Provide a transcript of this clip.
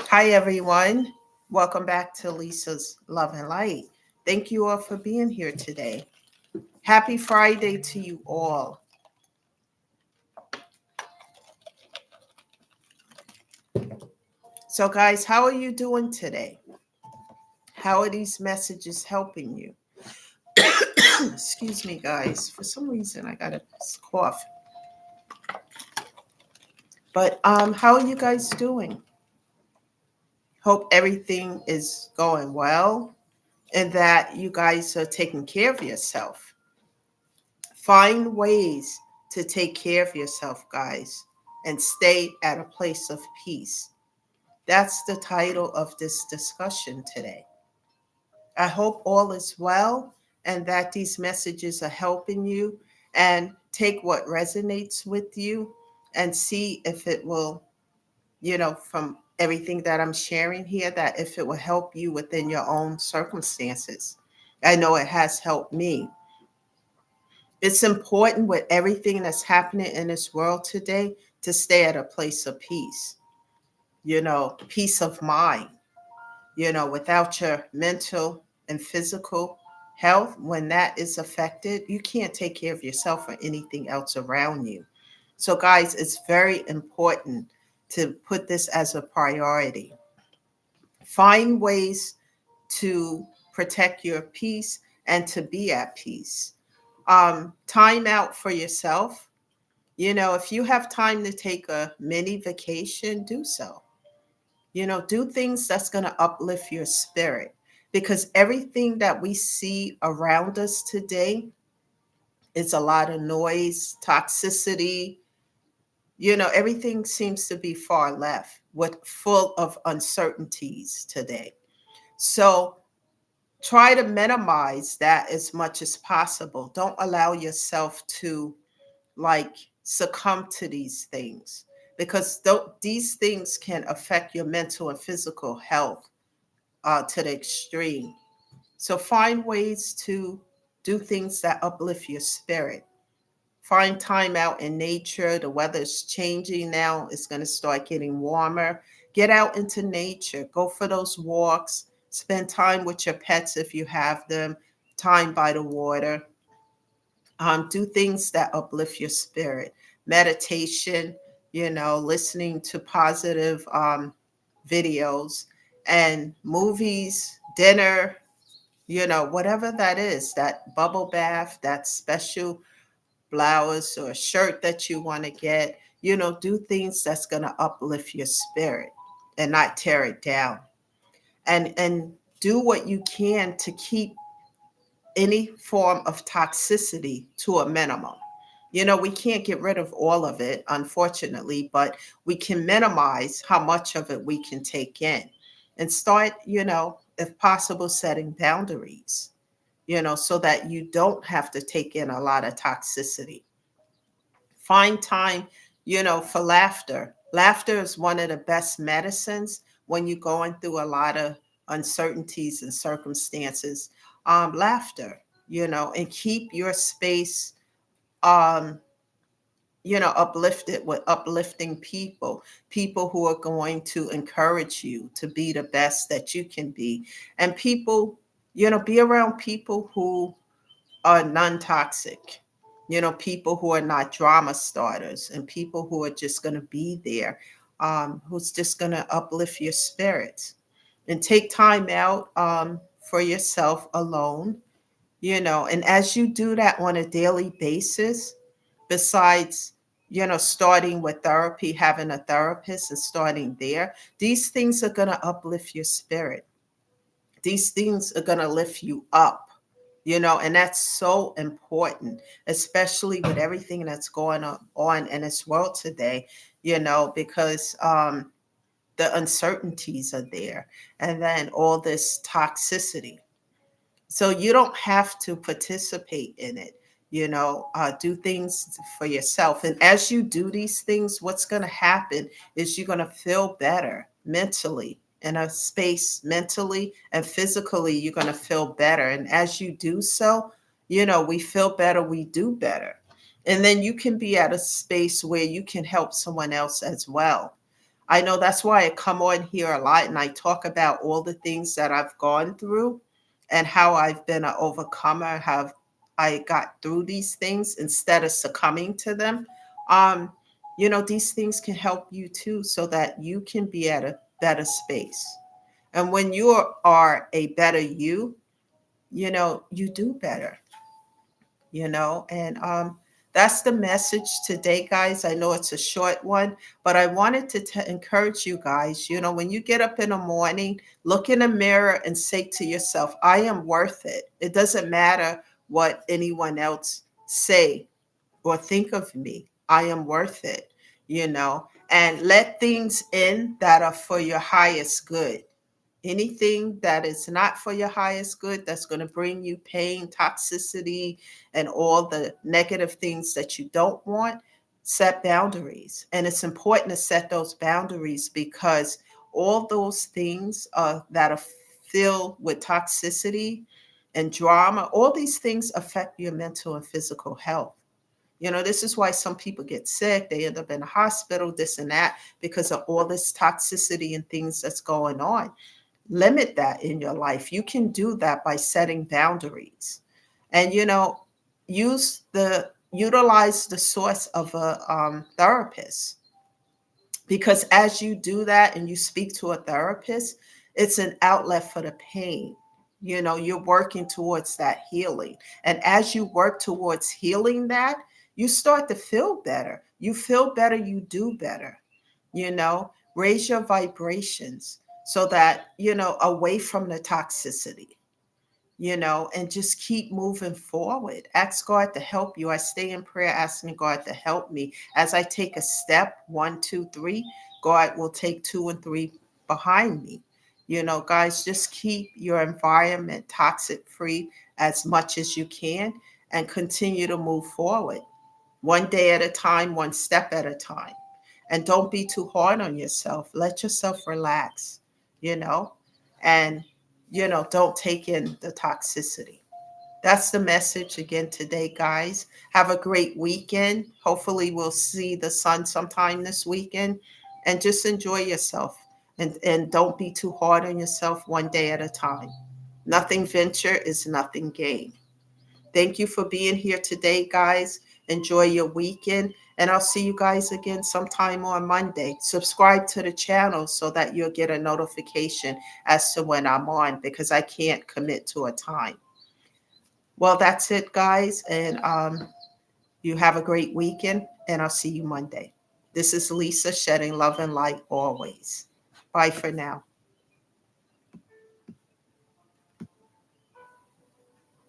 Hi, everyone. Welcome back to Lisa's Love and Light. Thank you all for being here today. Happy Friday to you all. So, guys, how are you doing today? How are these messages helping you? Excuse me, guys. For some reason, I got a cough. But how are you guys doing? Hope everything is going well and that you guys are taking care of yourself. Find ways to take care of yourself, guys, and stay at a place of peace. That's the title of this discussion today. I hope all is well and that these messages are helping you, and take what resonates with you and see if it will, from everything that I'm sharing here, that if it will help you within your own circumstances. I know it has helped me. It's important with everything that's happening in this world today to stay at a place of peace, peace of mind. Without your mental and physical health, when that is affected, you can't take care of yourself or anything else around you. So, guys, it's very important to put this as a priority. Find ways to protect your peace and to be at peace. Time out for yourself. If you have time to take a mini vacation, do so. Do things that's going to uplift your spirit, because everything that we see around us today is a lot of noise, toxicity. Everything seems to be far left, with full of uncertainties today. So try to minimize that as much as possible. Don't allow yourself to like succumb to these things, because these things can affect your mental and physical health to the extreme. So find ways to do things that uplift your spirit. Find time out in nature. The weather's changing now. It's going to start getting warmer. Get out into nature. Go for those walks. Spend time with your pets if you have them. Time by the water. Do things that uplift your spirit. Meditation, listening to positive videos and movies, dinner, whatever that is, that bubble bath, that special blouse or shirt that you want to get, do things that's going to uplift your spirit and not tear it down. And do what you can to keep any form of toxicity to a minimum. We can't get rid of all of it, unfortunately, but we can minimize how much of it we can take in and start, if possible, setting boundaries, so that you don't have to take in a lot of toxicity. Find time, for laughter. Laughter is one of the best medicines when you're going through a lot of uncertainties and circumstances. Laughter, and keep your space, um, uplifted with uplifting people, people who are going to encourage you to be the best that you can be. And people, be around people who are non-toxic, people who are not drama starters, and people who are just going to be there, who's just going to uplift your spirits. And take time out for yourself alone, and as you do that on a daily basis, besides, starting with therapy, having a therapist and starting there, these things are going to uplift your spirit. These things are going to lift you up, and that's so important, especially with everything that's going on in this world today, because the uncertainties are there, and then all this toxicity. So you don't have to participate in it, do things for yourself. And as you do these things, what's going to happen is you're going to feel better mentally, in a space mentally and physically. You're going to feel better. And as you do so, we feel better, we do better. And then you can be at a space where you can help someone else as well. I know that's why I come on here a lot and I talk about all the things that I've gone through and how I've been an overcomer, how I got through these things instead of succumbing to them. Um, these things can help you too so that you can be at a better space. And when you are a better you, you do better, and that's the message today, guys. I know it's a short one, but I wanted to encourage you guys. When you get up in the morning, look in the mirror and say to yourself, I am worth it. It doesn't matter what anyone else say or think of me. I am worth it, and let things in that are for your highest good. Anything that is not for your highest good, that's going to bring you pain, toxicity, and all the negative things that you don't want, set boundaries. And it's important to set those boundaries because all those things that are filled with toxicity and drama, all these things affect your mental and physical health. This is why some people get sick. They end up in a hospital, this and that, because of all this toxicity and things that's going on. Limit that in your life. You can do that by setting boundaries. And utilize the source of a therapist, because as you do that and you speak to a therapist, it's an outlet for the pain. You're working towards that healing, and as you work towards healing that, you start to feel better. You feel better, you do better. Raise your vibrations so that, away from the toxicity, and just keep moving forward. Ask God to help you. I stay in prayer asking God to help me. As I take a step, 1, 2, 3, God will take 2 and 3 behind me. Guys, just keep your environment toxic free as much as you can and continue to move forward. One day at a time, one step at a time. And don't be too hard on yourself. Let yourself relax, you know, and, don't take in the toxicity. That's the message again today, guys. Have a great weekend. Hopefully, we'll see the sun sometime this weekend, and just enjoy yourself, and don't be too hard on yourself, one day at a time. Nothing venture is nothing gain. Thank you for being here today, guys. Enjoy your weekend, and I'll see you guys again sometime on Monday. Subscribe to the channel so that you'll get a notification as to when I'm on, because I can't commit to a time. Well, that's it, guys, and you have a great weekend, and I'll see you Monday. This is Lisa, shedding love and light always. Bye for now.